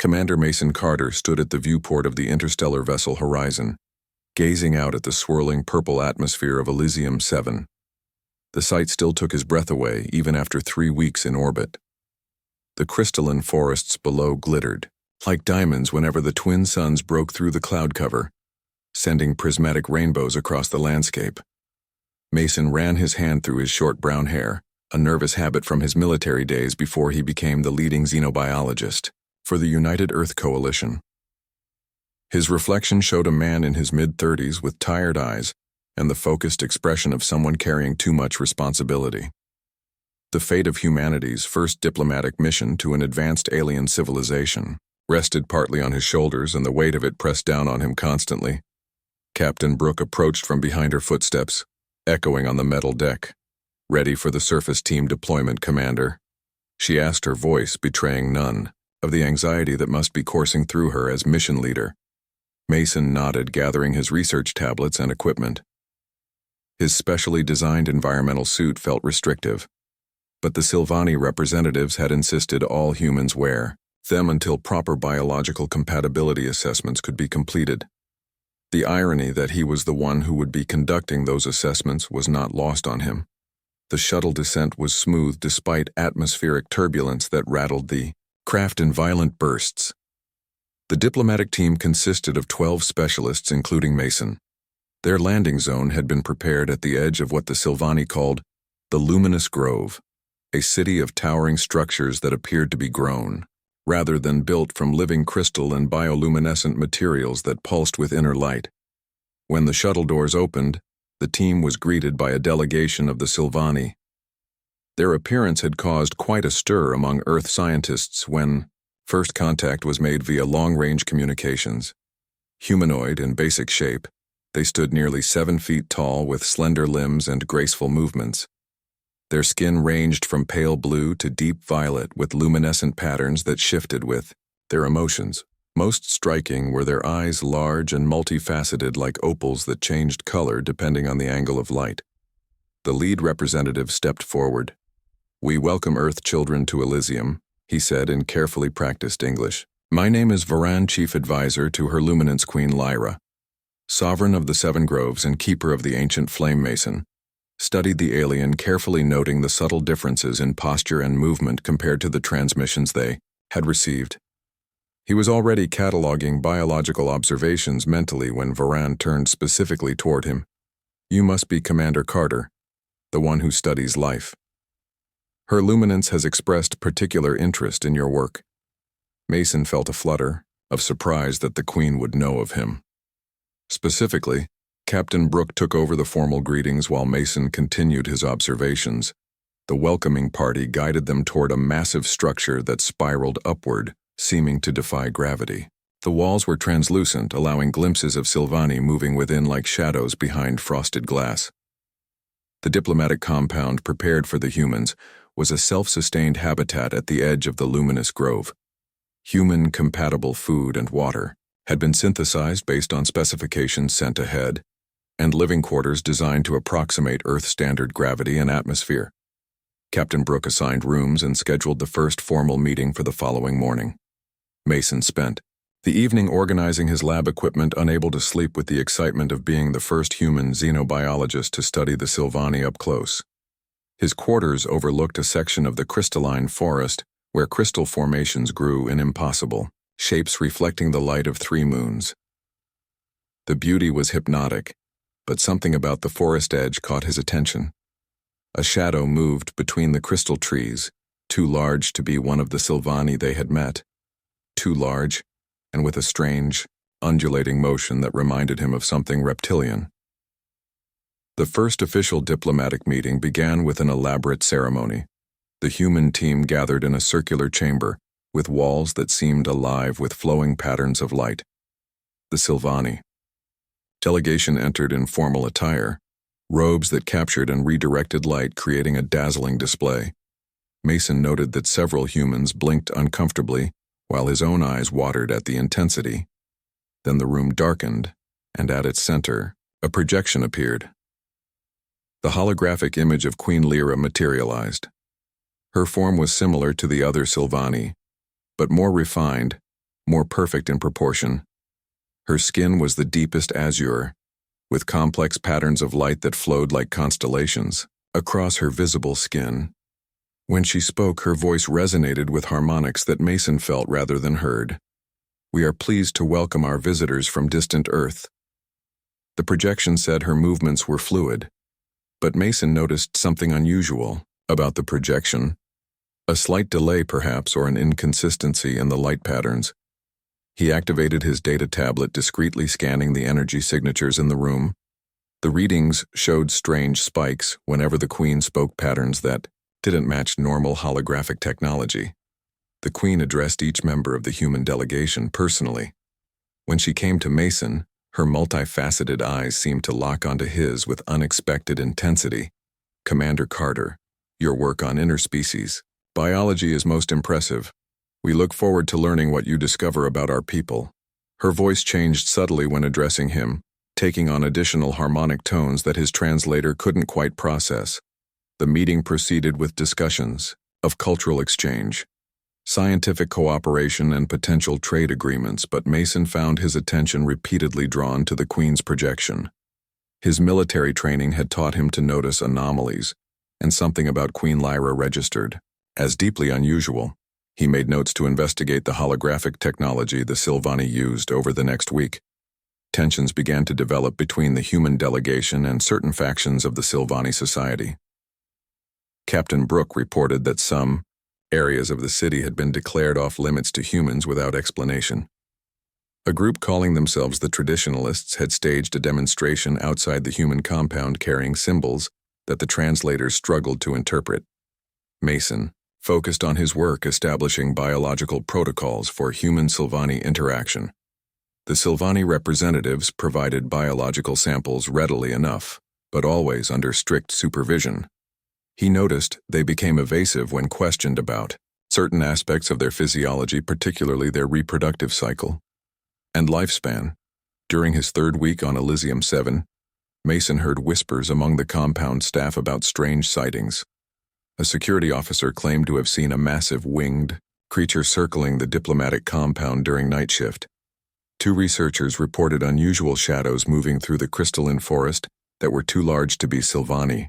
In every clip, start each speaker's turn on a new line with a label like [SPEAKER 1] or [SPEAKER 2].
[SPEAKER 1] Commander Mason Carter stood at the viewport of the interstellar vessel Horizon, gazing out at the swirling purple atmosphere of Elysium 7. The sight still took his breath away, even after 3 weeks in orbit. The crystalline forests below glittered, like diamonds whenever the twin suns broke through the cloud cover, sending prismatic rainbows across the landscape. Mason ran his hand through his short brown hair, a nervous habit from his military days before he became the leading xenobiologist for the United Earth Coalition. His reflection showed a man in his mid-30s with tired eyes and the focused expression of someone carrying too much responsibility. The fate of humanity's first diplomatic mission to an advanced alien civilization rested partly on his shoulders, and the weight of it pressed down on him constantly. Captain Brooke approached from behind her footsteps, echoing on the metal deck. "Ready for the surface team deployment, Commander?" She asked, her voice betraying none of the anxiety that must be coursing through her as mission leader. Mason nodded, gathering his research tablets and equipment. His specially designed environmental suit felt restrictive, but the Sylvani representatives had insisted all humans wear them until proper biological compatibility assessments could be completed. The irony that he was the one who would be conducting those assessments was not lost on him. The shuttle descent was smooth despite atmospheric turbulence that rattled the craft in violent bursts. The diplomatic team consisted of 12 specialists, including Mason. Their landing zone had been prepared at the edge of what the Sylvani called the Luminous Grove, a city of towering structures that appeared to be grown, rather than built from living crystal and bioluminescent materials that pulsed with inner light. When the shuttle doors opened, the team was greeted by a delegation of the Sylvani. Their appearance had caused quite a stir among Earth scientists when first contact was made via long-range communications. Humanoid in basic shape, they stood nearly 7 feet tall with slender limbs and graceful movements. Their skin ranged from pale blue to deep violet with luminescent patterns that shifted with their emotions. Most striking were their eyes, large and multifaceted like opals that changed color depending on the angle of light. The lead representative stepped forward. "We welcome Earth children to Elysium," he said in carefully practiced English. "My name is Varan, Chief Advisor to Her Luminance Queen Lyra, Sovereign of the Seven Groves and Keeper of the Ancient Flame Mason." Studied the alien, carefully noting the subtle differences in posture and movement compared to the transmissions they had received. He was already cataloging biological observations mentally when Varan turned specifically toward him. "You must be Commander Carter, the one who studies life. Her Luminance has expressed particular interest in your work." Mason felt a flutter of surprise that the Queen would know of him. Specifically, Captain Brooke took over the formal greetings while Mason continued his observations. The welcoming party guided them toward a massive structure that spiraled upward, seeming to defy gravity. The walls were translucent, allowing glimpses of Sylvani moving within like shadows behind frosted glass. The diplomatic compound prepared for the humans was a self-sustained habitat at the edge of the Luminous Grove. Human-compatible food and water had been synthesized based on specifications sent ahead, and living quarters designed to approximate Earth-standard gravity and atmosphere. Captain Brooke assigned rooms and scheduled the first formal meeting for the following morning. Mason spent the evening organizing his lab equipment, unable to sleep with the excitement of being the first human xenobiologist to study the Sylvani up close. His quarters overlooked a section of the crystalline forest where crystal formations grew in impossible shapes reflecting the light of 3 moons. The beauty was hypnotic, but something about the forest edge caught his attention. A shadow moved between the crystal trees, too large to be one of the Sylvani they had met. Too large, and with a strange, undulating motion that reminded him of something reptilian. The first official diplomatic meeting began with an elaborate ceremony. The human team gathered in a circular chamber, with walls that seemed alive with flowing patterns of light. The Sylvani. Delegation entered in formal attire, robes that captured and redirected light, creating a dazzling display. Mason noted that several humans blinked uncomfortably, while his own eyes watered at the intensity. Then the room darkened, and at its center, a projection appeared. The holographic image of Queen Lyra materialized. Her form was similar to the other Sylvani, but more refined, more perfect in proportion. Her skin was the deepest azure, with complex patterns of light that flowed like constellations across her visible skin. When she spoke, her voice resonated with harmonics that Mason felt rather than heard. "We are pleased to welcome our visitors from distant Earth." The projection said her movements were fluid, but Mason noticed something unusual about the projection. A slight delay perhaps, or an inconsistency in the light patterns. He activated his data tablet, discreetly scanning the energy signatures in the room. The readings showed strange spikes whenever the Queen spoke, patterns that didn't match normal holographic technology. The Queen addressed each member of the human delegation personally. When she came to Mason, her multifaceted eyes seemed to lock onto his with unexpected intensity. "Commander Carter, your work on interspecies biology is most impressive. We look forward to learning what you discover about our people." Her voice changed subtly when addressing him, taking on additional harmonic tones that his translator couldn't quite process. The meeting proceeded with discussions of cultural exchange, scientific cooperation, and potential trade agreements, but Mason found his attention repeatedly drawn to the Queen's projection. His military training had taught him to notice anomalies, and something about Queen Lyra registered as deeply unusual. He made notes to investigate the holographic technology the Sylvani used over the next week. Tensions began to develop between the human delegation and certain factions of the Sylvani society. Captain Brooke reported that some areas of the city had been declared off limits to humans without explanation. A group calling themselves the Traditionalists had staged a demonstration outside the human compound carrying symbols that the translators struggled to interpret. Mason focused on his work establishing biological protocols for human-Sylvani interaction. The Sylvani representatives provided biological samples readily enough, but always under strict supervision. He noticed they became evasive when questioned about certain aspects of their physiology, particularly their reproductive cycle and lifespan. During his third week on Elysium 7, Mason heard whispers among the compound staff about strange sightings. A security officer claimed to have seen a massive winged creature circling the diplomatic compound during night shift. 2 researchers reported unusual shadows moving through the crystalline forest that were too large to be Sylvani.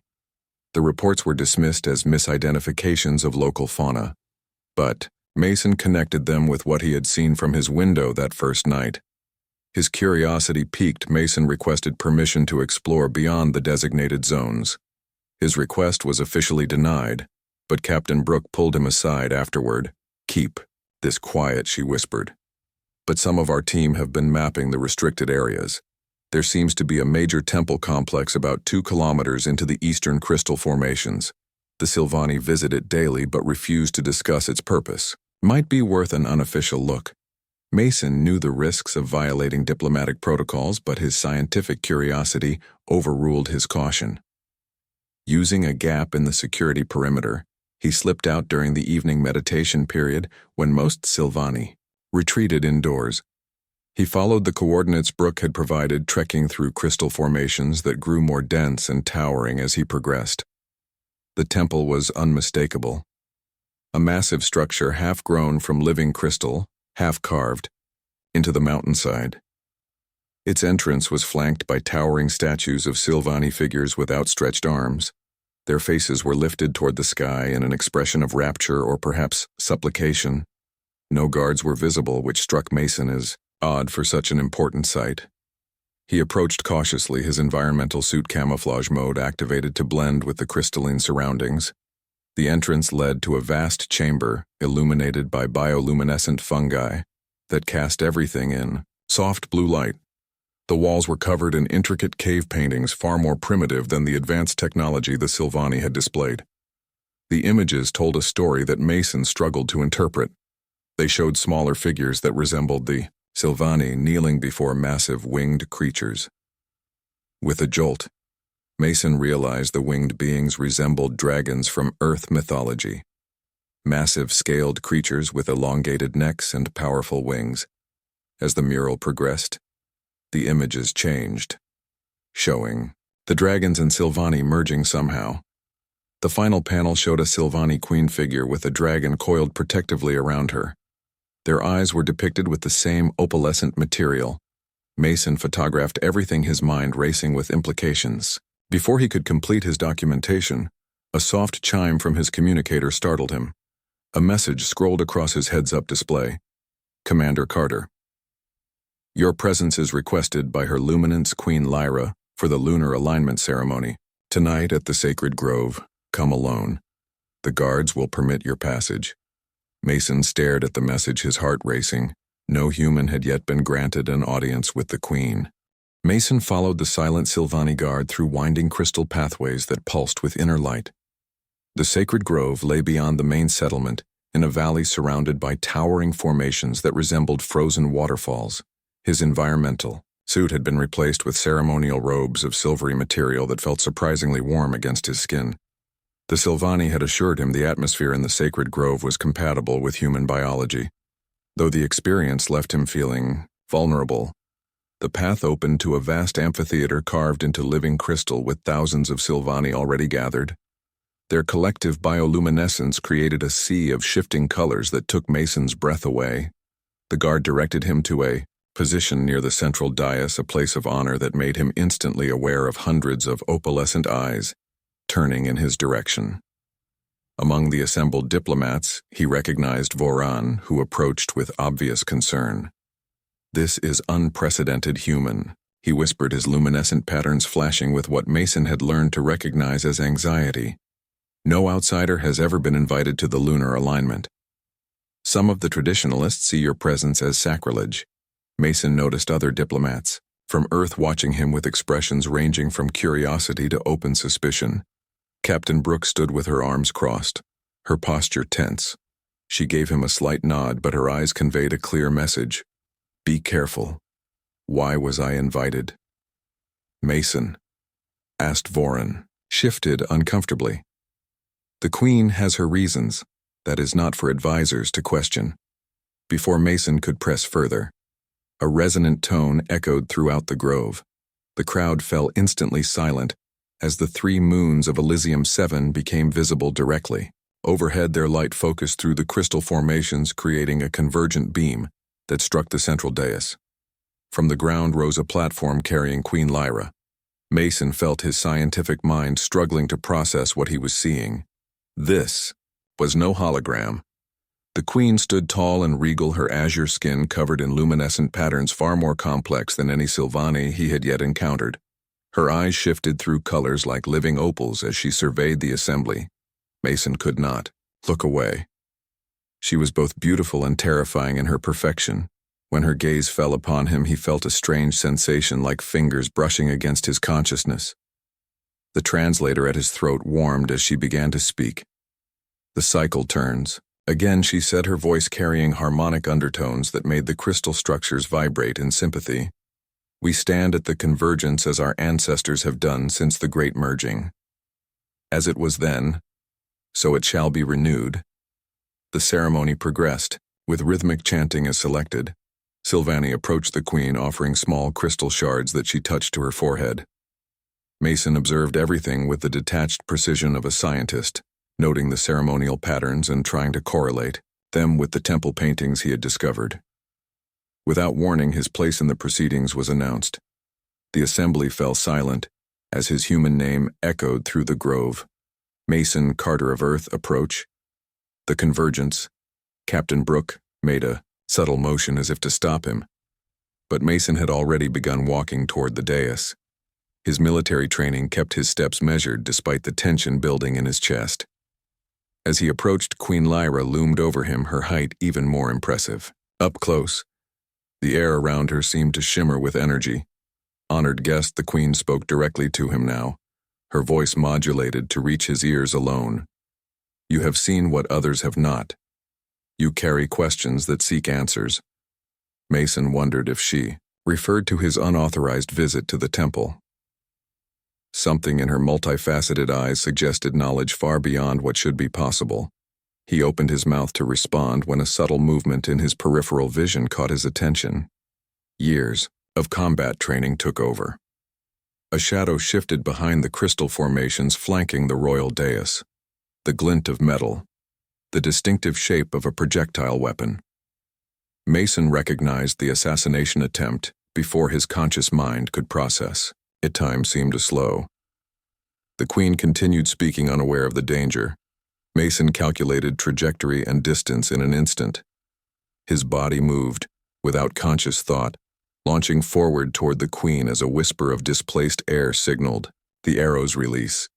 [SPEAKER 1] The reports were dismissed as misidentifications of local fauna, but Mason connected them with what he had seen from his window that first night. His curiosity piqued. Mason requested permission to explore beyond the designated zones. His request was officially denied, but Captain Brooke pulled him aside afterward. "Keep this quiet," she whispered. "But some of our team have been mapping the restricted areas. There seems to be a major temple complex about 2 kilometers into the eastern crystal formations. The Sylvani visit it daily but refuse to discuss its purpose. Might be worth an unofficial look." Mason knew the risks of violating diplomatic protocols, but his scientific curiosity overruled his caution. Using a gap in the security perimeter, he slipped out during the evening meditation period when most Sylvani retreated indoors. He followed the coordinates Brooke had provided, trekking through crystal formations that grew more dense and towering as he progressed. The temple was unmistakable. A massive structure half grown from living crystal, half carved, into the mountainside. Its entrance was flanked by towering statues of Sylvani figures with outstretched arms. Their faces were lifted toward the sky in an expression of rapture or perhaps supplication. No guards were visible, which struck Mason as odd for such an important site. He approached cautiously, his environmental suit camouflage mode activated to blend with the crystalline surroundings. The entrance led to a vast chamber illuminated by bioluminescent fungi that cast everything in soft blue light. The walls were covered in intricate cave paintings far more primitive than the advanced technology the Sylvani had displayed. The images told a story that Mason struggled to interpret. They showed smaller figures that resembled the Sylvani kneeling before massive winged creatures. With a jolt, Mason realized the winged beings resembled dragons from Earth mythology. Massive scaled creatures with elongated necks and powerful wings. As the mural progressed, the images changed, showing the dragons and Sylvani merging somehow. The final panel showed a Sylvani queen figure with a dragon coiled protectively around her. Their eyes were depicted with the same opalescent material. Mason photographed everything, his mind racing with implications. Before he could complete his documentation, a soft chime from his communicator startled him. A message scrolled across his heads-up display. Commander Carter. Your presence is requested by Her Luminance Queen Lyra for the lunar alignment ceremony. Tonight at the Sacred Grove. Come alone. The guards will permit your passage. Mason stared at the message, his heart racing. No human had yet been granted an audience with the Queen. Mason followed the silent Sylvani guard through winding crystal pathways that pulsed with inner light. The Sacred Grove lay beyond the main settlement, in a valley surrounded by towering formations that resembled frozen waterfalls. His environmental suit had been replaced with ceremonial robes of silvery material that felt surprisingly warm against his skin. The Sylvani had assured him the atmosphere in the Sacred Grove was compatible with human biology. Though the experience left him feeling vulnerable, the path opened to a vast amphitheater carved into living crystal with thousands of Sylvani already gathered. Their collective bioluminescence created a sea of shifting colors that took Mason's breath away. The guard directed him to a position near the central dais, a place of honor that made him instantly aware of hundreds of opalescent eyes turning in his direction. Among the assembled diplomats, he recognized Voran, who approached with obvious concern. This is unprecedented human, he whispered, his luminescent patterns flashing with what Mason had learned to recognize as anxiety. No outsider has ever been invited to the lunar alignment. Some of the traditionalists see your presence as sacrilege. Mason noticed other diplomats from Earth watching him with expressions ranging from curiosity to open suspicion. Captain Brooke stood with her arms crossed, her posture tense. She gave him a slight nod, but her eyes conveyed a clear message. Be careful. Why was I invited? Mason, asked Voran, shifted uncomfortably. The Queen has her reasons. That is not for advisors to question. Before Mason could press further, a resonant tone echoed throughout the grove. The crowd fell instantly silent as the 3 moons of Elysium 7 became visible directly. Overhead, their light focused through the crystal formations, creating a convergent beam that struck the central dais. From the ground rose a platform carrying Queen Lyra. Mason felt his scientific mind struggling to process what he was seeing. This was no hologram. The Queen stood tall and regal, her azure skin covered in luminescent patterns far more complex than any Sylvani he had yet encountered. Her eyes shifted through colors like living opals as she surveyed the assembly. Mason could not look away. She was both beautiful and terrifying in her perfection. When her gaze fell upon him, he felt a strange sensation like fingers brushing against his consciousness. The translator at his throat warmed as she began to speak. The cycle turns. Again, she said, her voice carrying harmonic undertones that made the crystal structures vibrate in sympathy. We stand at the convergence as our ancestors have done since the Great Merging. As it was then, so it shall be renewed. The ceremony progressed, with rhythmic chanting as selected. Sylvani approached the Queen, offering small crystal shards that she touched to her forehead. Mason observed everything with the detached precision of a scientist, noting the ceremonial patterns and trying to correlate them with the temple paintings he had discovered. Without warning, his place in the proceedings was announced. The assembly fell silent as his human name echoed through the grove. Mason, Carter of Earth, approach. The convergence. Captain Brooke made a subtle motion as if to stop him, but Mason had already begun walking toward the dais. His military training kept his steps measured despite the tension building in his chest. As he approached, Queen Lyra loomed over him, her height even more impressive. Up close, the air around her seemed to shimmer with energy. Honored guest, the Queen spoke directly to him now, her voice modulated to reach his ears alone. You have seen what others have not. You carry questions that seek answers. Mason wondered if she referred to his unauthorized visit to the temple. Something in her multifaceted eyes suggested knowledge far beyond what should be possible. He opened his mouth to respond when a subtle movement in his peripheral vision caught his attention. Years of combat training took over. A shadow shifted behind the crystal formations flanking the royal dais. The glint of metal, the distinctive shape of a projectile weapon. Mason recognized the assassination attempt before his conscious mind could process. Time seemed to slow. The Queen continued speaking, unaware of the danger. Mason calculated trajectory and distance in an instant. His body moved, without conscious thought, launching forward toward the Queen as a whisper of displaced air signaled the arrow's release.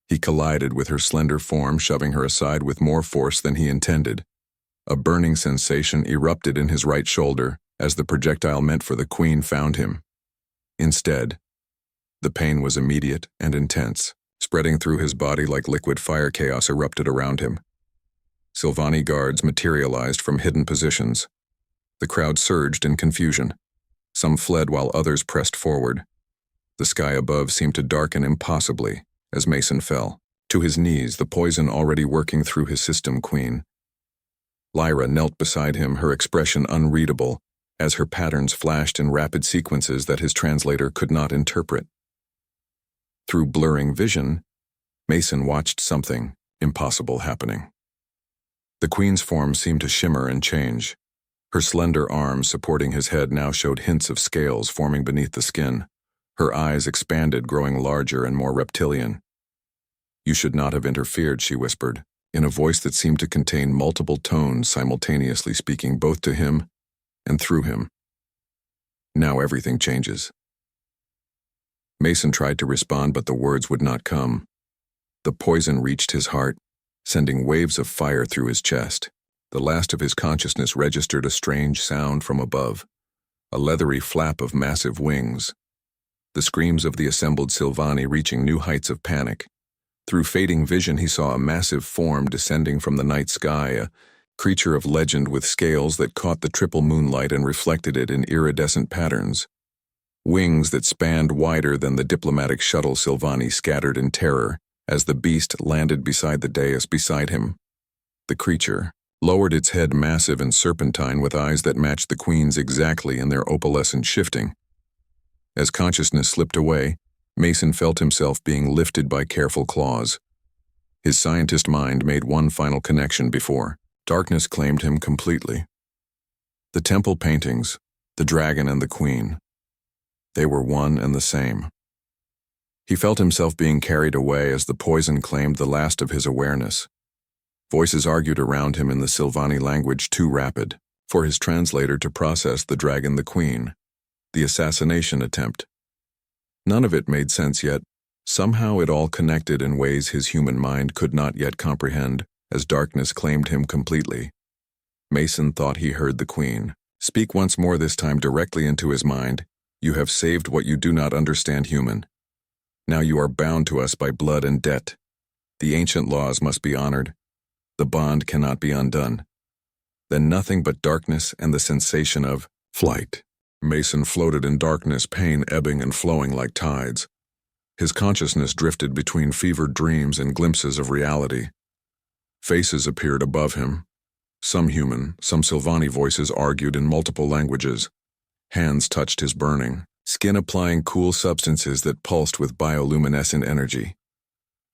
[SPEAKER 1] He collided with her slender form, shoving her aside with more force than he intended. A burning sensation erupted in his right shoulder as the projectile meant for the Queen found him. Instead, the pain was immediate and intense, spreading through his body like liquid fire. Chaos erupted around him. Sylvani guards materialized from hidden positions. The crowd surged in confusion. Some fled while others pressed forward. The sky above seemed to darken impossibly as Mason fell. To his knees, the poison already working through his system. Queen Lyra knelt beside him, her expression unreadable, as her patterns flashed in rapid sequences that his translator could not interpret. Through blurring vision, Mason watched something impossible happening. The Queen's form seemed to shimmer and change. Her slender arms supporting his head now showed hints of scales forming beneath the skin. Her eyes expanded, growing larger and more reptilian. "You should not have interfered," she whispered, in a voice that seemed to contain multiple tones simultaneously, speaking both to him and through him. "Now everything changes." Mason tried to respond, but the words would not come. The poison reached his heart, sending waves of fire through his chest. The last of his consciousness registered a strange sound from above, a leathery flap of massive wings. The screams of the assembled Sylvani reaching new heights of panic. Through fading vision, he saw a massive form descending from the night sky, a creature of legend with scales that caught the triple moonlight and reflected it in iridescent patterns. Wings that spanned wider than the diplomatic shuttle. Sylvani scattered in terror as the beast landed beside the dais beside him. The creature lowered its head, massive and serpentine, with eyes that matched the Queen's exactly in their opalescent shifting. As consciousness slipped away, Mason felt himself being lifted by careful claws. His scientist mind made one final connection before darkness claimed him completely. The temple paintings, the dragon and the Queen, they were one and the same. He felt himself being carried away as the poison claimed the last of his awareness. Voices argued around him in the Sylvani language, too rapid for his translator to process: the dragon, the Queen, the assassination attempt. None of it made sense, yet somehow it all connected in ways his human mind could not yet comprehend, as darkness claimed him completely. Mason thought he heard the Queen speak once more, this time directly into his mind. "You have saved what you do not understand, human. Now you are bound to us by blood and debt. The ancient laws must be honored. The bond cannot be undone." Then nothing but darkness and the sensation of flight. Mason floated in darkness, pain ebbing and flowing like tides. His consciousness drifted between fevered dreams and glimpses of reality. Faces appeared above him. Some human, some Sylvani. Voices argued in multiple languages. Hands touched his burning skin, applying cool substances that pulsed with bioluminescent energy.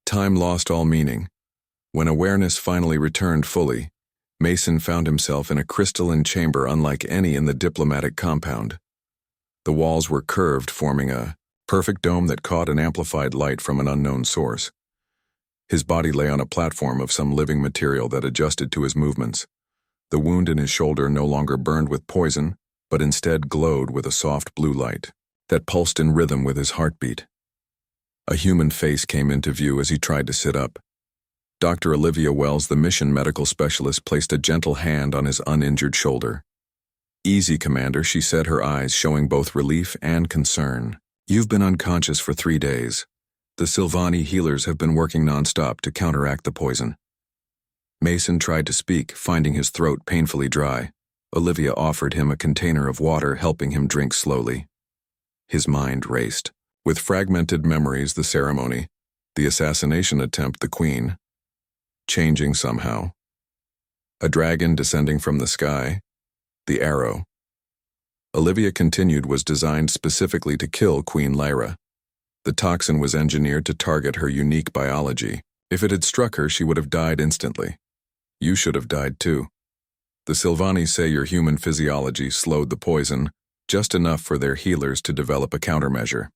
[SPEAKER 1] Time lost all meaning. When awareness finally returned fully, Mason found himself in a crystalline chamber unlike any in the diplomatic compound. The walls were curved, forming a perfect dome that caught and amplified light from an unknown source. His body lay on a platform of some living material that adjusted to his movements. The wound in his shoulder no longer burned with poison, but instead glowed with a soft blue light that pulsed in rhythm with his heartbeat. A human face came into view as he tried to sit up. Dr. Olivia Wells, the mission medical specialist, placed a gentle hand on his uninjured shoulder. "Easy, Commander," she said, her eyes showing both relief and concern. "You've been unconscious for 3 days. The Sylvani healers have been working nonstop to counteract the poison." Mason tried to speak, finding his throat painfully dry. Olivia offered him a container of water, helping him drink slowly. His mind raced with fragmented memories: the ceremony, the assassination attempt, the Queen changing somehow, a dragon descending from the sky, the arrow. Olivia continued was designed specifically to kill Queen Lyra. The toxin was engineered to target her unique biology. If it had struck her, she would have died instantly. "You should have died too." The Sylvani say your human physiology slowed the poison, just enough for their healers to develop a countermeasure.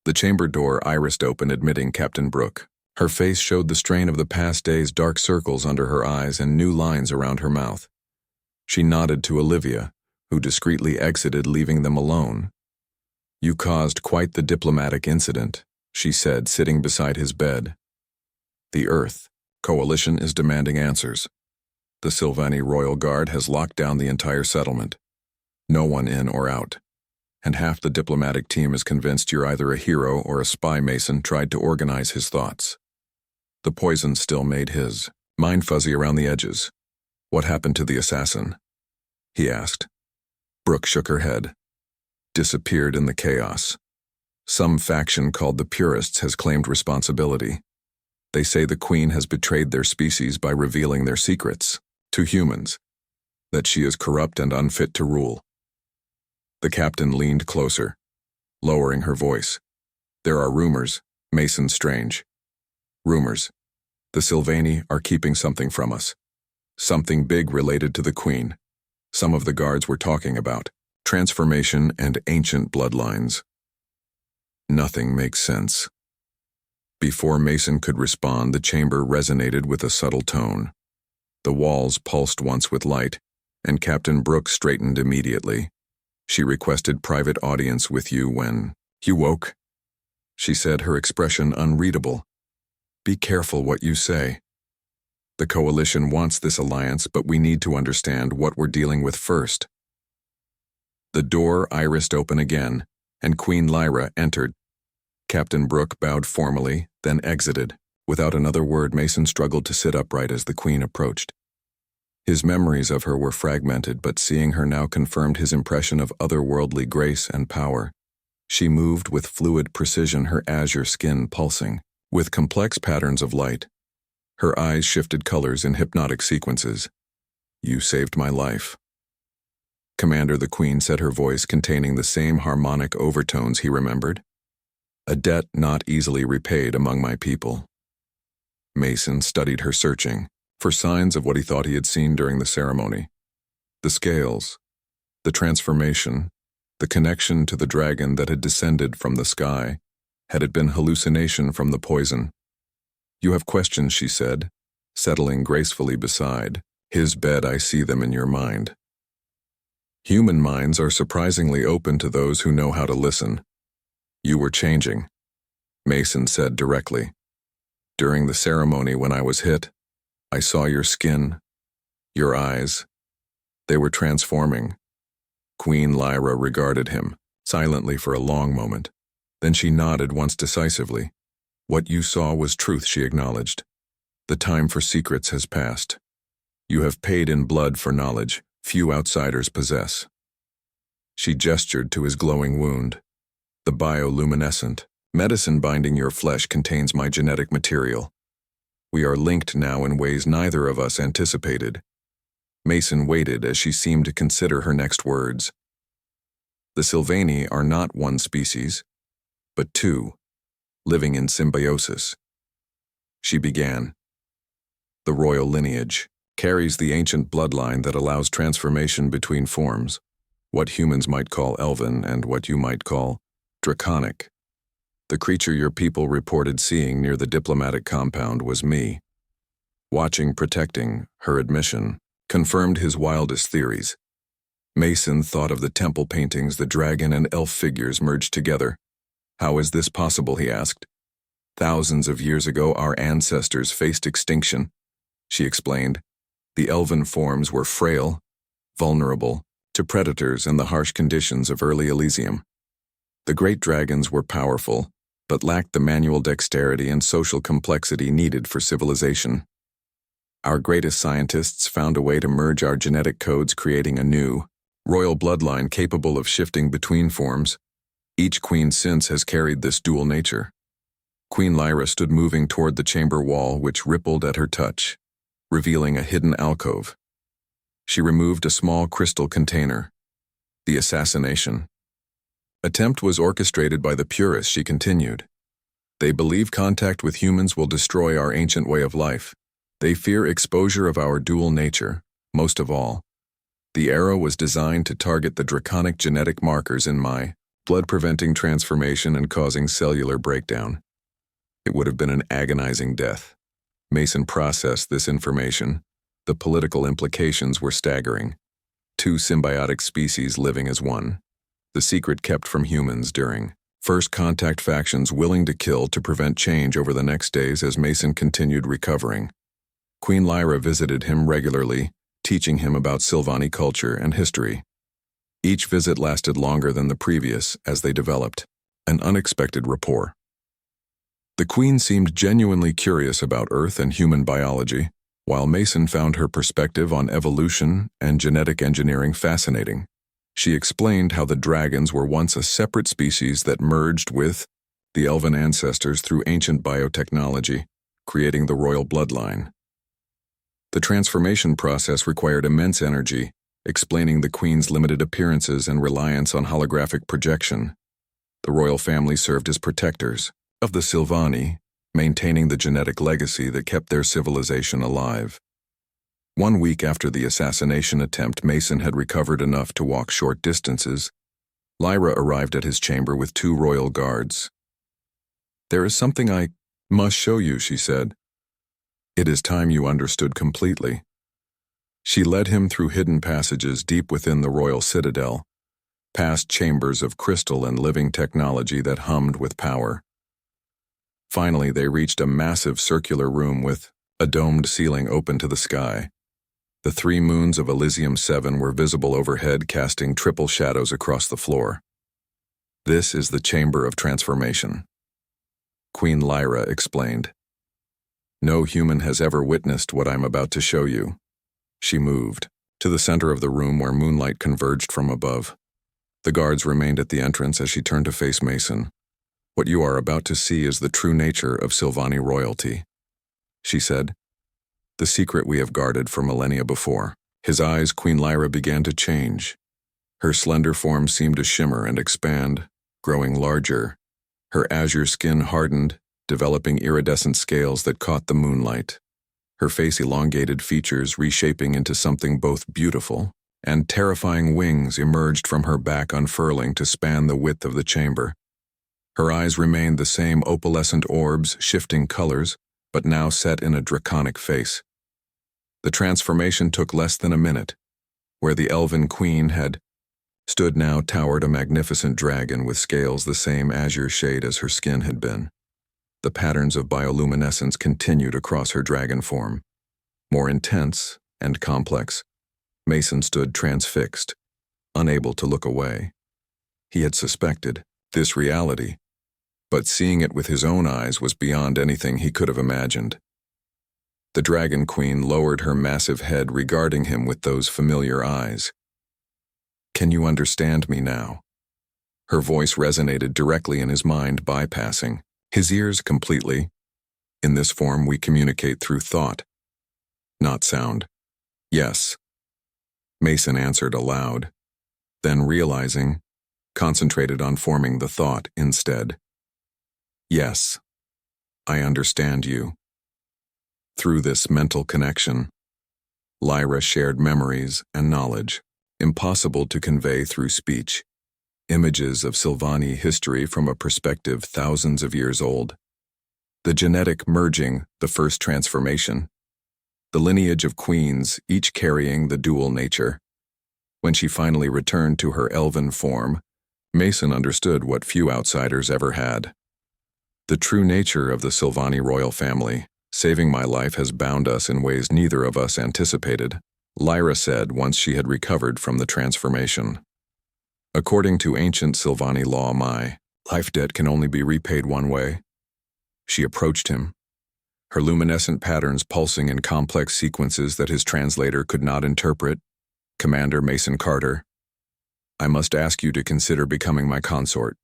[SPEAKER 1] The chamber door irised open, admitting Captain Brooke. Her face showed the strain of the past days, dark circles under her eyes and new lines around her mouth. She nodded to Olivia, who discreetly exited, leaving them alone. "You caused quite the diplomatic incident," she said, sitting beside his bed. "The Earth Coalition is demanding answers. The Sylvani Royal Guard has locked down the entire settlement. No one in or out. And half the diplomatic team is convinced you're either a hero or a spy." Mason tried to organize his thoughts. The poison still made his mind fuzzy around the edges. "What happened to the assassin?" he asked. Brooke shook her head. "Disappeared in the chaos. Some faction called the Purists has claimed responsibility. They say the Queen has betrayed their species by revealing their secrets to humans, that she is corrupt and unfit to rule." The captain leaned closer, lowering her voice. "There are rumors, Mason Strange. Rumors. The Sylvani are keeping something from us. Something big related to the Queen. Some of the guards were talking about transformation and ancient bloodlines." Nothing makes sense. Before Mason could respond, the chamber resonated with a subtle tone. The walls pulsed once with light, and Captain Brooke straightened immediately. "She requested private audience with you when you woke," she said, her expression unreadable. "Be careful what you say. The Coalition wants this alliance, but we need to understand what we're dealing with first." The door irised open again, and Queen Lyra entered. Captain Brooke bowed formally, then exited. Without another word, Mason struggled to sit upright as the Queen approached. His memories of her were fragmented, but seeing her now confirmed his impression of otherworldly grace and power. She moved with fluid precision, her azure skin pulsing with complex patterns of light. Her eyes shifted colors in hypnotic sequences. "You saved my life, Commander," the Queen said, her voice containing the same harmonic overtones he remembered. "A debt not easily repaid among my people." Mason studied her, searching for signs of what he thought he had seen during the ceremony. The scales, the transformation, the connection to the dragon that had descended from the sky. Had it been hallucination from the poison? "You have questions," she said, settling gracefully beside his bed. "I see them in your mind. Human minds are surprisingly open to those who know how to listen." "You were changing," Mason said directly. "During the ceremony when I was hit, I saw your skin, your eyes. They were transforming." Queen Lyra regarded him silently for a long moment. Then she nodded once decisively. "What you saw was truth," she acknowledged. "The time for secrets has passed. You have paid in blood for knowledge few outsiders possess." She gestured to his glowing wound. "The bioluminescent medicine binding your flesh contains my genetic material. We are linked now in ways neither of us anticipated." Mason waited as she seemed to consider her next words. "The Sylvani are not one species, but two, living in symbiosis." She began. "The royal lineage carries the ancient bloodline that allows transformation between forms, what humans might call elven and what you might call draconic. The creature your people reported seeing near the diplomatic compound was me. Watching, protecting, her admission confirmed his wildest theories." Mason thought of the temple paintings, the dragon and elf figures merged together. "How is this possible?" he asked. "Thousands of years ago, our ancestors faced extinction," she explained. "The elven forms were frail, vulnerable to predators and the harsh conditions of early Elysium. The great dragons were powerful, but lacked the manual dexterity and social complexity needed for civilization. Our greatest scientists found a way to merge our genetic codes, creating a new, royal bloodline capable of shifting between forms. Each queen since has carried this dual nature." Queen Lyra stood, moving toward the chamber wall, which rippled at her touch, revealing a hidden alcove. She removed a small crystal container. "The assassination attempt was orchestrated by the Purists," she continued. "They believe contact with humans will destroy our ancient way of life. They fear exposure of our dual nature, Most of all, the arrow was designed to target the draconic genetic markers in my blood, preventing transformation and causing cellular breakdown. It would have been an agonizing death. Mason processed this information. The political implications were staggering. Two symbiotic species living as one. The secret kept from humans during first contact, factions willing to kill to prevent change over the next days as Mason continued recovering. Queen Lyra visited him regularly, teaching him about Sylvani culture and history. Each visit lasted longer than the previous as they developed an unexpected rapport. The Queen seemed genuinely curious about Earth and human biology, while Mason found her perspective on evolution and genetic engineering fascinating. She explained how the dragons were once a separate species that merged with the elven ancestors through ancient biotechnology, creating the royal bloodline. The transformation process required immense energy, explaining the Queen's limited appearances and reliance on holographic projection. The royal family served as protectors of the Sylvani, maintaining the genetic legacy that kept their civilization alive. 1 week after the assassination attempt, Mason had recovered enough to walk short distances. Lyra arrived at his chamber with 2 royal guards. "There is something I must show you," she said. "It is time you understood completely." She led him through hidden passages deep within the royal citadel, past chambers of crystal and living technology that hummed with power. Finally, they reached a massive circular room with a domed ceiling open to the sky. The 3 moons of Elysium 7 were visible overhead, casting triple shadows across the floor. "This is the Chamber of Transformation," Queen Lyra explained. "No human has ever witnessed what I'm about to show you." She moved to the center of the room where moonlight converged from above. The guards remained at the entrance as she turned to face Mason. "What you are about to see is the true nature of Sylvani royalty," she said. "The secret we have guarded for millennia before." His eyes, Queen Lyra, began to change. Her slender form seemed to shimmer and expand, growing larger. Her azure skin hardened, developing iridescent scales that caught the moonlight. Her face elongated, features reshaping into something both beautiful and terrifying. Wings emerged from her back, unfurling to span the width of the chamber. Her eyes remained the same opalescent orbs, shifting colors, but now set in a draconic face. The transformation took less than a minute. Where the elven queen had stood now towered a magnificent dragon with scales the same azure shade as her skin had been. The patterns of bioluminescence continued across her dragon form. More intense and complex, Mason stood transfixed, unable to look away. He had suspected this reality, but seeing it with his own eyes was beyond anything he could have imagined. The Dragon Queen lowered her massive head, regarding him with those familiar eyes. "Can you understand me now?" Her voice resonated directly in his mind, bypassing his ears completely. "In this form we communicate through thought, not sound." "Yes," Mason answered aloud, then realizing, concentrated on forming the thought instead. "Yes, I understand you." Through this mental connection, Lyra shared memories and knowledge, impossible to convey through speech. Images of Sylvani history from a perspective thousands of years old. The genetic merging, the first transformation. The lineage of queens, each carrying the dual nature. When she finally returned to her elven form, Mason understood what few outsiders ever had. The true nature of the Sylvani royal family. "Saving my life has bound us in ways neither of us anticipated," Lyra said once she had recovered from the transformation. "According to ancient Sylvani law, my life debt can only be repaid one way." She approached him, her luminescent patterns pulsing in complex sequences that his translator could not interpret. "Commander Mason Carter, I must ask you to consider becoming my consort.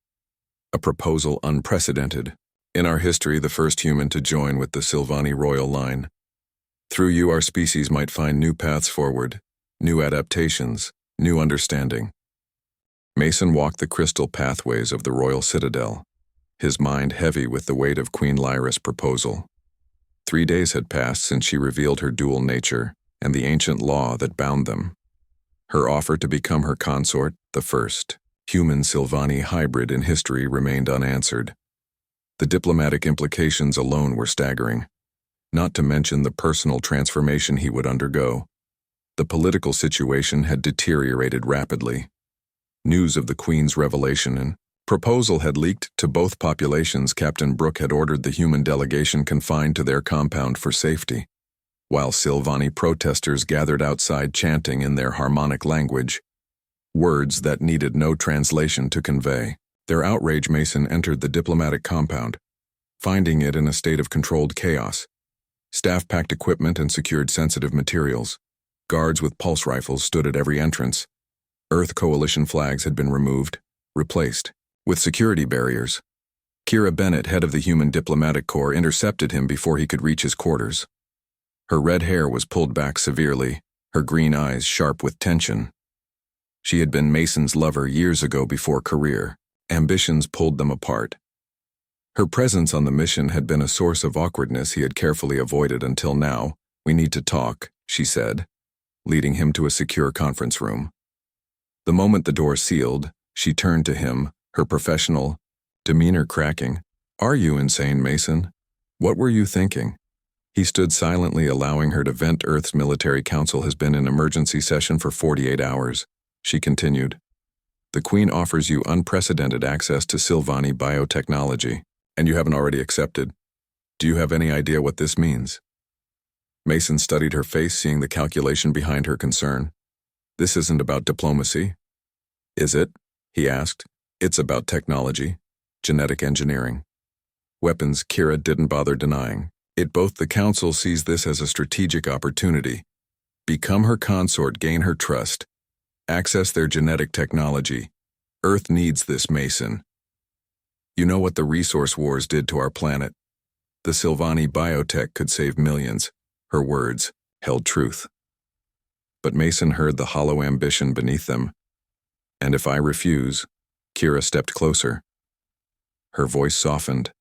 [SPEAKER 1] A proposal unprecedented. In our history, the first human to join with the Sylvani royal line. Through you, our species might find new paths forward, new adaptations, new understanding." Mason walked the crystal pathways of the royal citadel, his mind heavy with the weight of Queen Lyra's proposal. 3 days had passed since she revealed her dual nature, and the ancient law that bound them. Her offer to become her consort, the first human Sylvani hybrid in history, remained unanswered. The diplomatic implications alone were staggering, not to mention the personal transformation he would undergo. The political situation had deteriorated rapidly. News of the Queen's revelation and proposal had leaked to both populations. Captain Brooke had ordered the human delegation confined to their compound for safety, while Sylvani protesters gathered outside chanting in their harmonic language, words that needed no translation to convey their outrage. Mason entered the diplomatic compound, finding it in a state of controlled chaos. Staff packed equipment and secured sensitive materials. Guards with pulse rifles stood at every entrance. Earth Coalition flags had been removed, replaced with security barriers. Kira Bennett, head of the Human Diplomatic Corps, intercepted him before he could reach his quarters. Her red hair was pulled back severely, her green eyes sharp with tension. She had been Mason's lover years ago before career. Ambitions pulled them apart. Her presence on the mission had been a source of awkwardness he had carefully avoided until now. "We need to talk," she said, leading him to a secure conference room. The moment the door sealed, she turned to him, her professional demeanor cracking. "Are you insane, Mason? What were you thinking?" He stood silently, allowing her to vent. "Earth's military council has been in emergency session for 48 hours, she continued. "The Queen offers you unprecedented access to Sylvani biotechnology, and you haven't already accepted. Do you have any idea what this means?" Mason studied her face, seeing the calculation behind her concern. "This isn't about diplomacy, is it?" he asked. "It's about technology, genetic engineering. Weapons," Kira didn't bother denying. Both the Council sees this as a strategic opportunity. Become her consort, gain her trust, access their genetic technology. Earth needs this, Mason. You know what the resource wars did to our planet. The Sylvani biotech could save millions." Her words held truth. But Mason heard the hollow ambition beneath them. "And if I refuse?" Kira stepped closer. Her voice softened,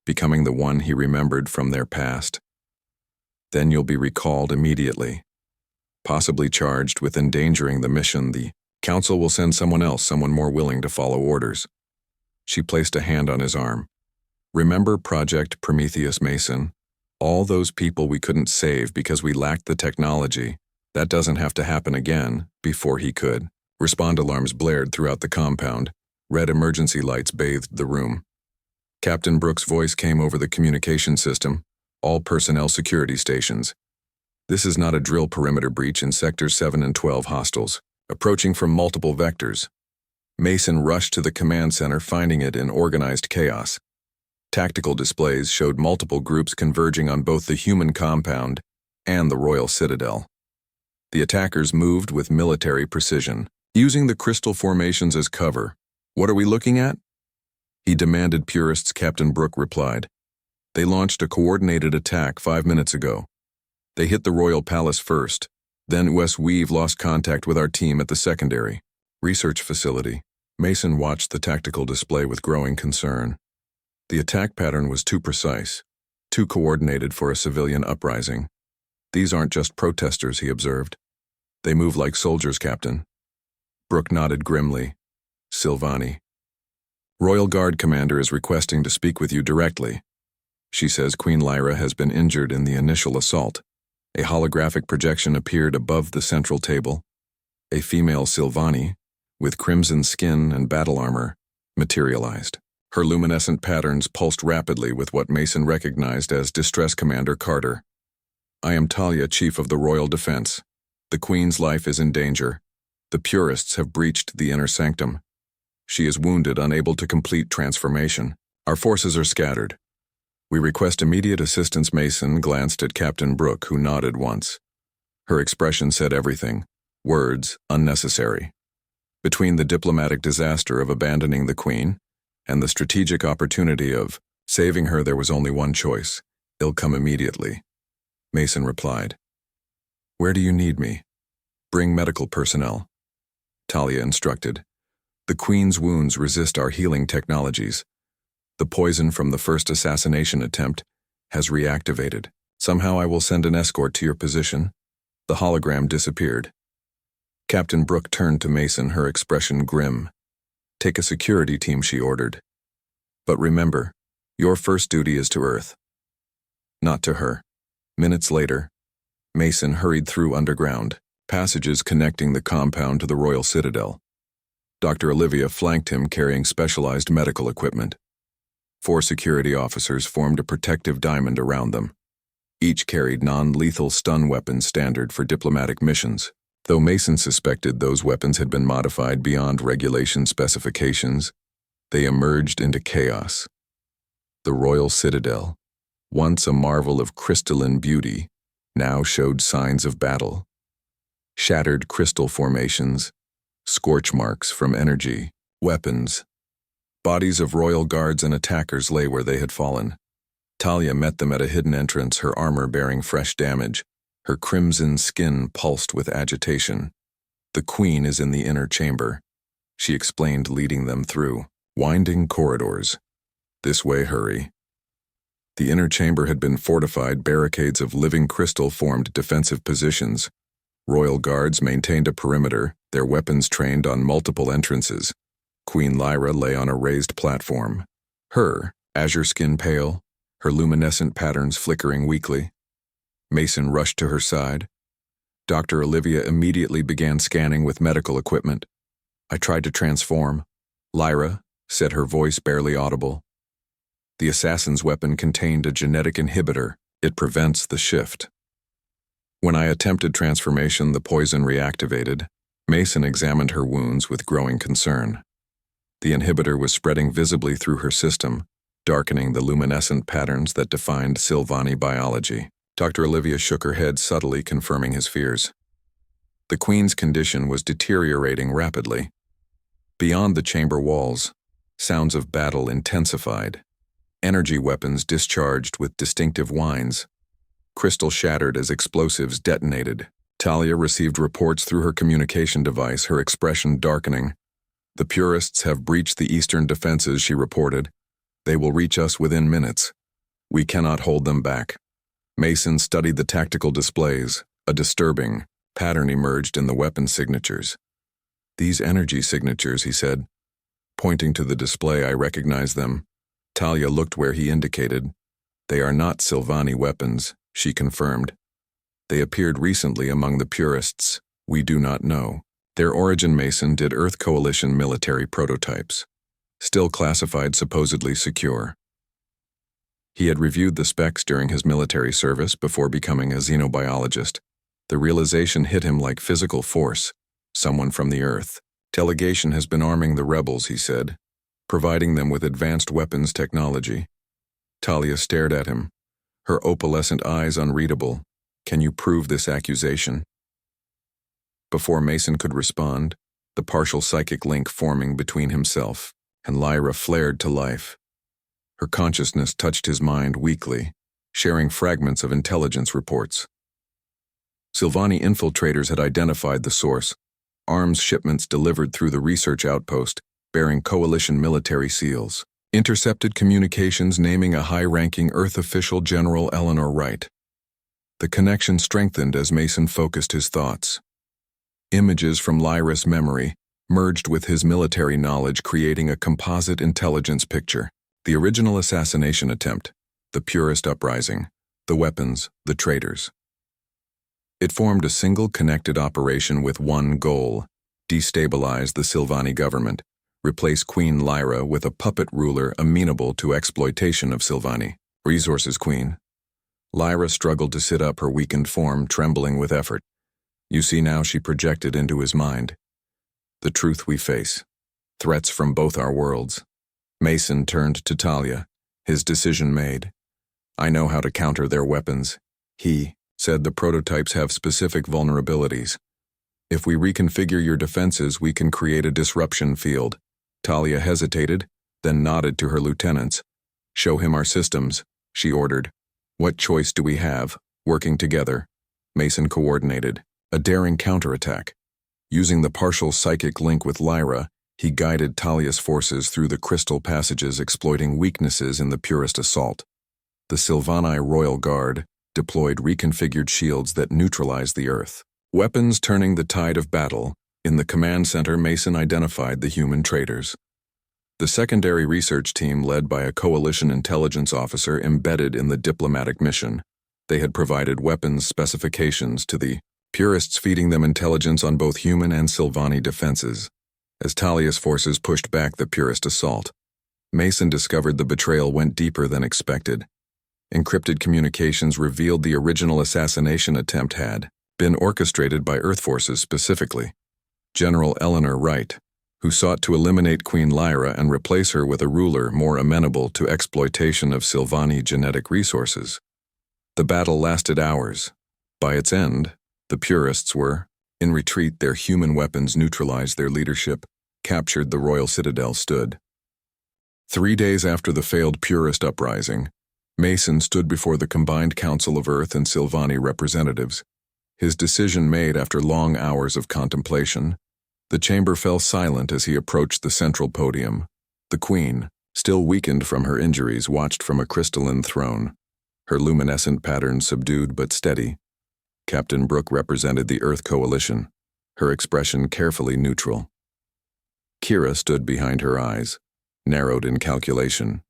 [SPEAKER 1] becoming the one he remembered from their past. "Then you'll be recalled immediately, possibly charged with endangering the mission. The Council will send someone else, someone more willing to follow orders." She placed a hand on his arm. "Remember Project Prometheus, Mason? All those people we couldn't save because we lacked the technology. That doesn't have to happen again." Before he could respond, alarms blared throughout the compound. Red emergency lights bathed the room. Captain Brooks' voice came over the communication system. "All personnel, security stations. This is not a drill. Perimeter breach in Sectors 7 and 12. Hostiles approaching from multiple vectors." Mason rushed to the command center, finding it in organized chaos. Tactical displays showed multiple groups converging on both the human compound and the Royal Citadel. The attackers moved with military precision, using the crystal formations as cover. "What are we looking at?" he demanded. "Purists," Captain Brooke replied. "They launched a coordinated attack 5 minutes ago. They hit the Royal Palace first, then we've lost contact with our team at the secondary research facility." Mason watched the tactical display with growing concern. The attack pattern was too precise, too coordinated for a civilian uprising. "These aren't just protesters," he observed. "They move like soldiers, Captain." Brooke nodded grimly. "Sylvani. Royal Guard Commander is requesting to speak with you directly. She says Queen Lyra has been injured in the initial assault." A holographic projection appeared above the central table. A female Sylvani, with crimson skin and battle armor, materialized. Her luminescent patterns pulsed rapidly with what Mason recognized as Distress Commander Carter. "I am Talia, Chief of the Royal Defense. The Queen's life is in danger. The Purists have breached the inner sanctum. She is wounded, unable to complete transformation. Our forces are scattered. We request immediate assistance." Mason glanced at Captain Brooke, who nodded once. Her expression said everything. Words unnecessary. Between the diplomatic disaster of abandoning the Queen and the strategic opportunity of saving her, there was only one choice. "It'll come immediately," Mason replied. "Where do you need me?" "Bring medical personnel," Talia instructed. "The Queen's wounds resist our healing technologies. The poison from the first assassination attempt has reactivated. Somehow I will send an escort to your position, The hologram disappeared. Captain Brooke turned to Mason, her expression grim. "Take a security team," she ordered. "But remember, your first duty is to Earth, not to her." Minutes later, Mason hurried through underground passages connecting the compound to the Royal Citadel. Dr. Olivia flanked him, carrying specialized medical equipment. 4 security officers formed a protective diamond around them. Each carried non-lethal stun weapons standard for diplomatic missions. Though Mason suspected those weapons had been modified beyond regulation specifications, they emerged into chaos. The Royal Citadel, once a marvel of crystalline beauty, now showed signs of battle. Shattered crystal formations, scorch marks from energy, weapons. Bodies of royal guards and attackers lay where they had fallen. Talia met them at a hidden entrance, her armor bearing fresh damage. Her crimson skin pulsed with agitation. "The Queen is in the inner chamber," she explained, leading them through winding corridors. "This way, hurry." The inner chamber had been fortified. Barricades of living crystal formed defensive positions. Royal guards maintained a perimeter, their weapons trained on multiple entrances. Queen Lyra lay on a raised platform. Her azure skin pale, her luminescent patterns flickering weakly. Mason rushed to her side. Dr. Olivia immediately began scanning with medical equipment. "I tried to transform," Lyra said, her voice barely audible. "The assassin's weapon contained a genetic inhibitor. It prevents the shift." When I attempted transformation, the poison reactivated. Mason examined her wounds with growing concern. The inhibitor was spreading visibly through her system, darkening the luminescent patterns that defined Sylvani biology. Dr. Olivia shook her head, subtly confirming his fears. The Queen's condition was deteriorating rapidly. Beyond the chamber walls, sounds of battle intensified. Energy weapons discharged with distinctive whines. Crystal shattered as explosives detonated. Talia received reports through her communication device, her expression darkening. "The Purists have breached the eastern defenses," she reported. "They will reach us within minutes. We cannot hold them back." Mason studied the tactical displays. A disturbing pattern emerged in the weapon signatures. "These energy signatures," he said. Pointing to the display, "I recognize them." Talia looked where he indicated. "They are not Sylvani weapons," she confirmed. "They appeared recently among the Purists. We do not know their origin." Mason did Earth Coalition military prototypes, still classified, supposedly secure. He had reviewed the specs during his military service before becoming a xenobiologist. The realization hit him like physical force. Someone from the Earth. "Delegation has been arming the rebels," he said, "providing them with advanced weapons technology." Talia stared at him, her opalescent eyes unreadable. "Can you prove this accusation?" Before Mason could respond, the partial psychic link forming between himself and Lyra flared to life. Her consciousness touched his mind weakly, sharing fragments of intelligence reports. Sylvani infiltrators had identified the source. Arms shipments delivered through the research outpost, bearing coalition military seals. Intercepted communications naming a high-ranking Earth official, General Eleanor Wright. The connection strengthened as Mason focused his thoughts. Images from Lyra's memory merged with his military knowledge, creating a composite intelligence picture. The original assassination attempt, the Purist uprising, the weapons, the traitors. It formed a single connected operation with one goal: destabilize the Sylvani government, replace Queen Lyra with a puppet ruler amenable to exploitation of Sylvani. "Resources, Queen." Lyra struggled to sit up, her weakened form trembling with effort. "You see now," she projected into his mind. "The truth we face. Threats from both our worlds." Mason turned to Talia, his decision made. "I know how to counter their weapons." He said, "The prototypes have specific vulnerabilities. If we reconfigure your defenses, we can create a disruption field." Talia hesitated, then nodded to her lieutenants. "Show him our systems," she ordered. "What choice do we have?" Working together, Mason coordinated a daring counterattack. Using the partial psychic link with Lyra, he guided Talia's forces through the crystal passages, exploiting weaknesses in the Purist assault. The Sylvani Royal Guard, deployed reconfigured shields that neutralized the Earth. Weapons turning the tide of battle. In the command center, Mason identified the human traitors. The secondary research team, led by a coalition intelligence officer embedded in the diplomatic mission. They had provided weapons specifications to the purists, feeding them intelligence on both human and Sylvani defenses. As Talia's forces pushed back the purist assault, Mason discovered the betrayal went deeper than expected. Encrypted communications revealed the original assassination attempt had been orchestrated by Earth forces, specifically General Eleanor Wright, who sought to eliminate Queen Lyra and replace her with a ruler more amenable to exploitation of Sylvani genetic resources. The battle lasted hours. By its end, the purists were in retreat. Their human weapons neutralized their leadership, captured the royal citadel stood. 3 days after the failed purist uprising, Mason stood before the combined Council of Earth and Sylvani representatives. His decision made after long hours of contemplation, the chamber fell silent as he approached the central podium. The Queen, still weakened from her injuries, watched from a crystalline throne, her luminescent pattern subdued but steady. Captain Brooke represented the Earth Coalition, her expression carefully neutral. Kira stood behind her eyes, narrowed in calculation.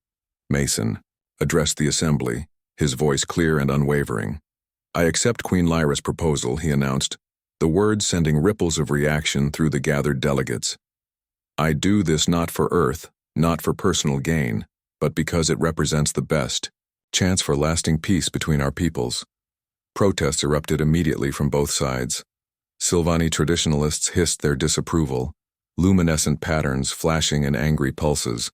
[SPEAKER 1] Mason addressed the assembly, his voice clear and unwavering. "I accept Queen Lyra's proposal," he announced, the words sending ripples of reaction through the gathered delegates. "I do this not for Earth, not for personal gain, but because it represents the best chance for lasting peace between our peoples." Protests erupted immediately from both sides. Sylvani traditionalists hissed their disapproval, luminescent patterns flashing in angry pulses.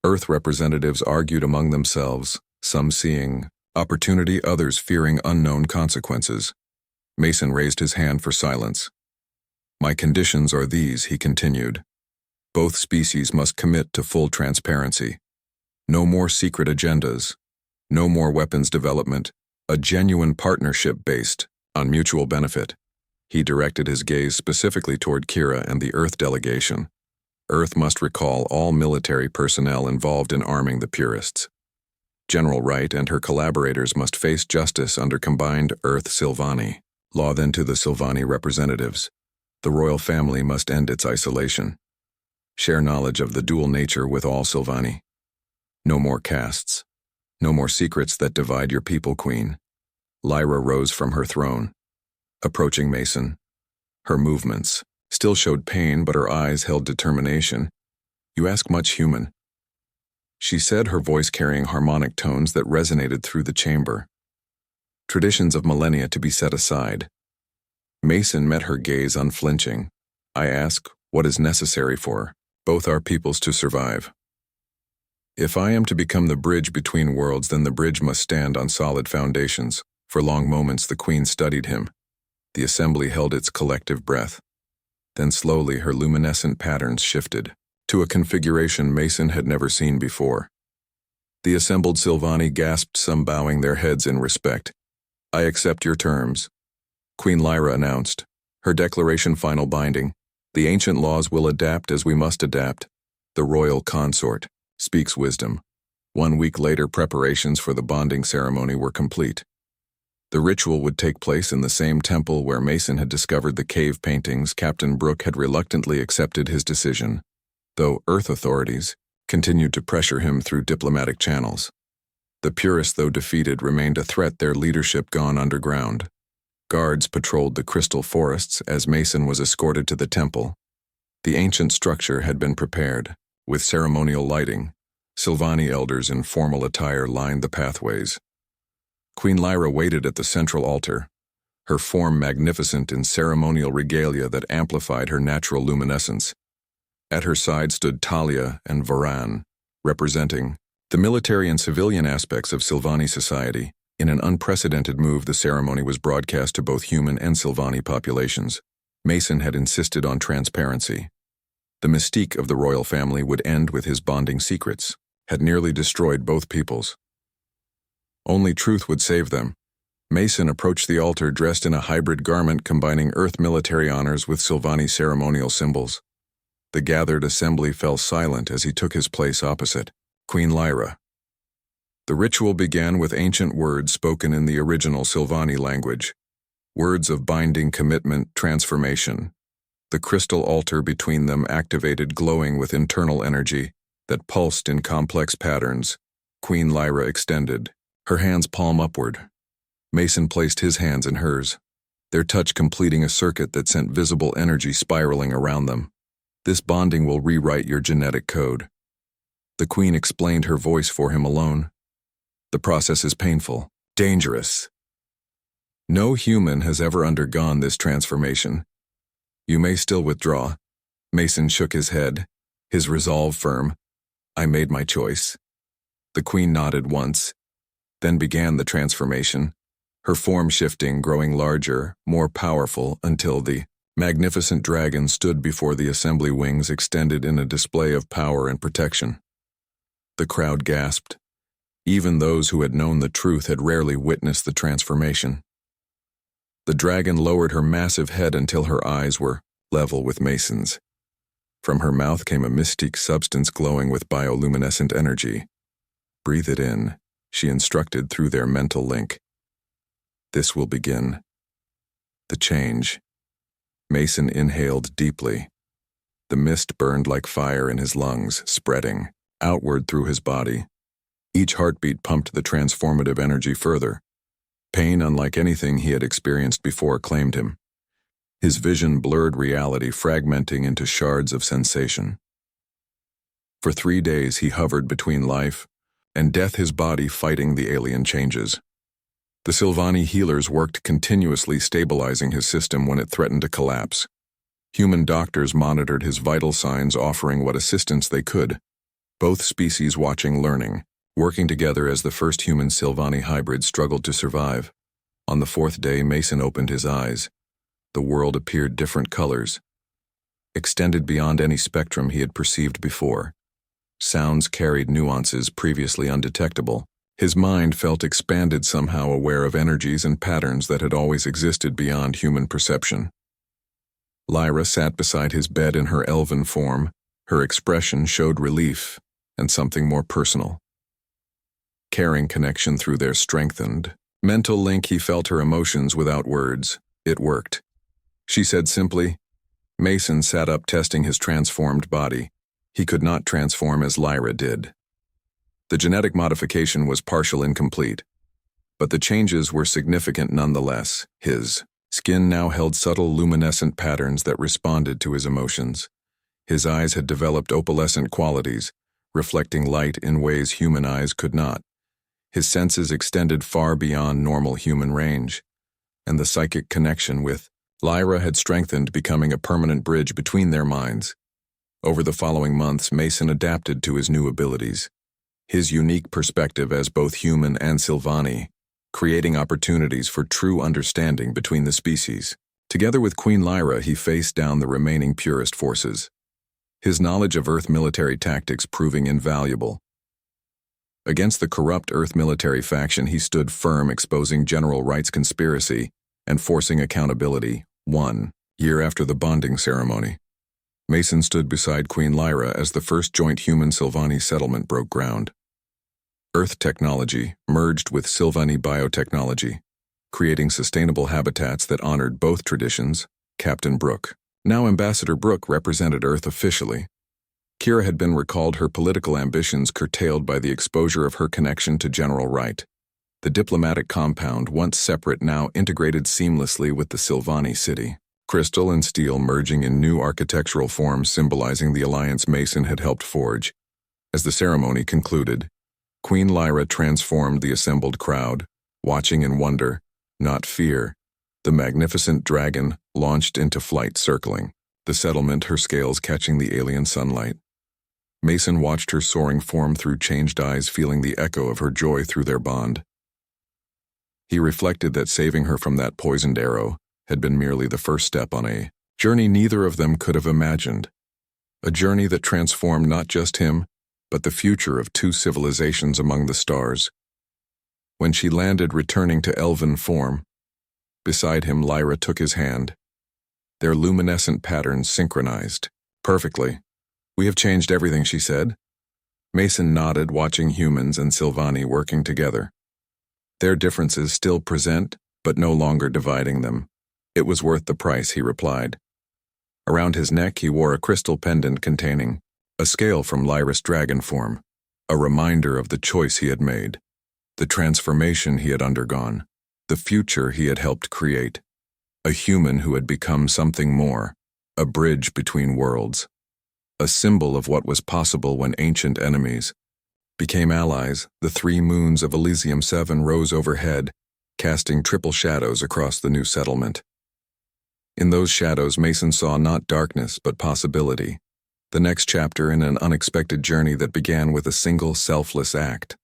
[SPEAKER 1] Earth representatives argued among themselves, some seeing opportunity, others fearing unknown consequences. Mason raised his hand for silence. "My conditions are these," he continued. "Both species must commit to full transparency. No more secret agendas. No more weapons development. A genuine partnership based on mutual benefit." He directed his gaze specifically toward Kira and the Earth delegation. Earth must recall all military personnel involved in arming the purists. General Wright and her collaborators must face justice under combined Earth-Sylvani law. Then to the Sylvani representatives, the royal family must end its isolation. Share knowledge of the dual nature with all Sylvani. No more castes. No more secrets that divide your people, Queen. Lyra rose from her throne, approaching Mason. Her movements still showed pain, but her eyes held determination. "You ask much, human," she said, her voice carrying harmonic tones that resonated through the chamber. "Traditions of millennia to be set aside." Mason met her gaze unflinching. "I ask what is necessary for both our peoples to survive. If I am to become the bridge between worlds, then the bridge must stand on solid foundations." For long moments the Queen studied him. The assembly held its collective breath. Then slowly her luminescent patterns shifted to a configuration Mason had never seen before. The assembled Sylvani gasped, some bowing their heads in respect. "I accept your terms," Queen Lyra announced, her declaration final binding. "The ancient laws will adapt as we must adapt. The royal consort speaks wisdom." 1 week later, preparations for the bonding ceremony were complete. The ritual would take place in the same temple where Mason had discovered the cave paintings. Captain Brooke had reluctantly accepted his decision, though Earth authorities continued to pressure him through diplomatic channels. The purists, though defeated, remained a threat, their leadership gone underground. Guards patrolled the crystal forests as Mason was escorted to the temple. The ancient structure had been prepared, with ceremonial lighting. Sylvani elders in formal attire lined the pathways. Queen Lyra waited at the central altar, her form magnificent in ceremonial regalia that amplified her natural luminescence. At her side stood Talia and Varan, representing the military and civilian aspects of Sylvani society. In an unprecedented move, the ceremony was broadcast to both human and Sylvani populations. Mason had insisted on transparency. The mystique of the royal family would end with his bonding secrets, had nearly destroyed both peoples. Only truth would save them. Mason approached the altar dressed in a hybrid garment combining Earth military honors with Sylvani ceremonial symbols. The gathered assembly fell silent as he took his place opposite Queen Lyra. The ritual began with ancient words spoken in the original Sylvani language, words of binding commitment, transformation. The crystal altar between them activated, glowing with internal energy that pulsed in complex patterns. Queen Lyra extended, her hands palm upward. Mason placed his hands in hers, their touch completing a circuit that sent visible energy spiraling around them. This bonding will rewrite your genetic code. The Queen explained, her voice for him alone. The process is painful, dangerous. No human has ever undergone this transformation. You may still withdraw. Mason shook his head, his resolve firm. I made my choice. The Queen nodded once, then began the transformation, her form shifting, growing larger, more powerful, until the magnificent dragon stood before the assembly, wings extended in a display of power and protection. The crowd gasped. Even those who had known the truth had rarely witnessed the transformation. The dragon lowered her massive head until her eyes were level with Mason's. From her mouth came a mystique substance glowing with bioluminescent energy. Breathe it in, she instructed through their mental link. This will begin the change. Mason inhaled deeply. The mist burned like fire in his lungs, spreading outward through his body. Each heartbeat pumped the transformative energy further. Pain unlike anything he had experienced before claimed him. His vision blurred reality, fragmenting into shards of sensation. For 3 days he hovered between life and death, his body fighting the alien changes. The Sylvani healers worked continuously, stabilizing his system when it threatened to collapse. Human doctors monitored his vital signs, offering what assistance they could. Both species watching, learning, working together as the first human Sylvani hybrid struggled to survive. On the 4th day, Mason opened his eyes. The world appeared different colors, extended beyond any spectrum he had perceived before. Sounds carried nuances previously undetectable. His mind felt expanded, somehow aware of energies and patterns that had always existed beyond human perception. Lyra sat beside his bed in her elven form. Her expression showed relief and something more personal. Caring connection through their strengthened mental link. He felt her emotions without words. It worked. She said simply. Mason sat up, testing his transformed body. He could not transform as Lyra did. The genetic modification was partial, incomplete, but the changes were significant nonetheless. His skin now held subtle luminescent patterns that responded to his emotions. His eyes had developed opalescent qualities, reflecting light in ways human eyes could not. His senses extended far beyond normal human range, and the psychic connection with Lyra had strengthened, becoming a permanent bridge between their minds. Over the following months, Mason adapted to his new abilities, his unique perspective as both human and Sylvani, creating opportunities for true understanding between the species. Together with Queen Lyra, he faced down the remaining purist forces, his knowledge of Earth military tactics proving invaluable. Against the corrupt Earth military faction, he stood firm, exposing general rights conspiracy and forcing accountability. 1 year after the bonding ceremony, Mason stood beside Queen Lyra as the first joint human-Sylvani settlement broke ground. Earth technology merged with Sylvani biotechnology, creating sustainable habitats that honored both traditions. Captain Brooke, now Ambassador Brooke, represented Earth officially. Kira had been recalled, her political ambitions curtailed by the exposure of her connection to General Wright. The diplomatic compound, once separate, now integrated seamlessly with the Sylvani city. Crystal and steel merging in new architectural forms, symbolizing the alliance Mason had helped forge. As the ceremony concluded, Queen Lyra transformed the assembled crowd, watching in wonder, not fear. The magnificent dragon launched into flight, circling the settlement, her scales catching the alien sunlight. Mason watched her soaring form through changed eyes, feeling the echo of her joy through their bond. He reflected that saving her from that poisoned arrow had been merely the first step on a journey neither of them could have imagined. A journey that transformed not just him, but the future of 2 civilizations among the stars. When she landed, returning to elven form, beside him Lyra took his hand. Their luminescent patterns synchronized perfectly. We have changed everything, she said. Mason nodded, watching humans and Silvani working together. Their differences still present, but no longer dividing them. It was worth the price, he replied. Around his neck he wore a crystal pendant containing a scale from Lyris dragon form, a reminder of the choice he had made, the transformation he had undergone, the future he had helped create. A human who had become something more, a bridge between worlds. A symbol of what was possible when ancient enemies became allies. The 3 moons of Elysium 7 rose overhead, casting triple shadows across the new settlement. In those shadows, Mason saw not darkness, but possibility. The next chapter in an unexpected journey that began with a single selfless act.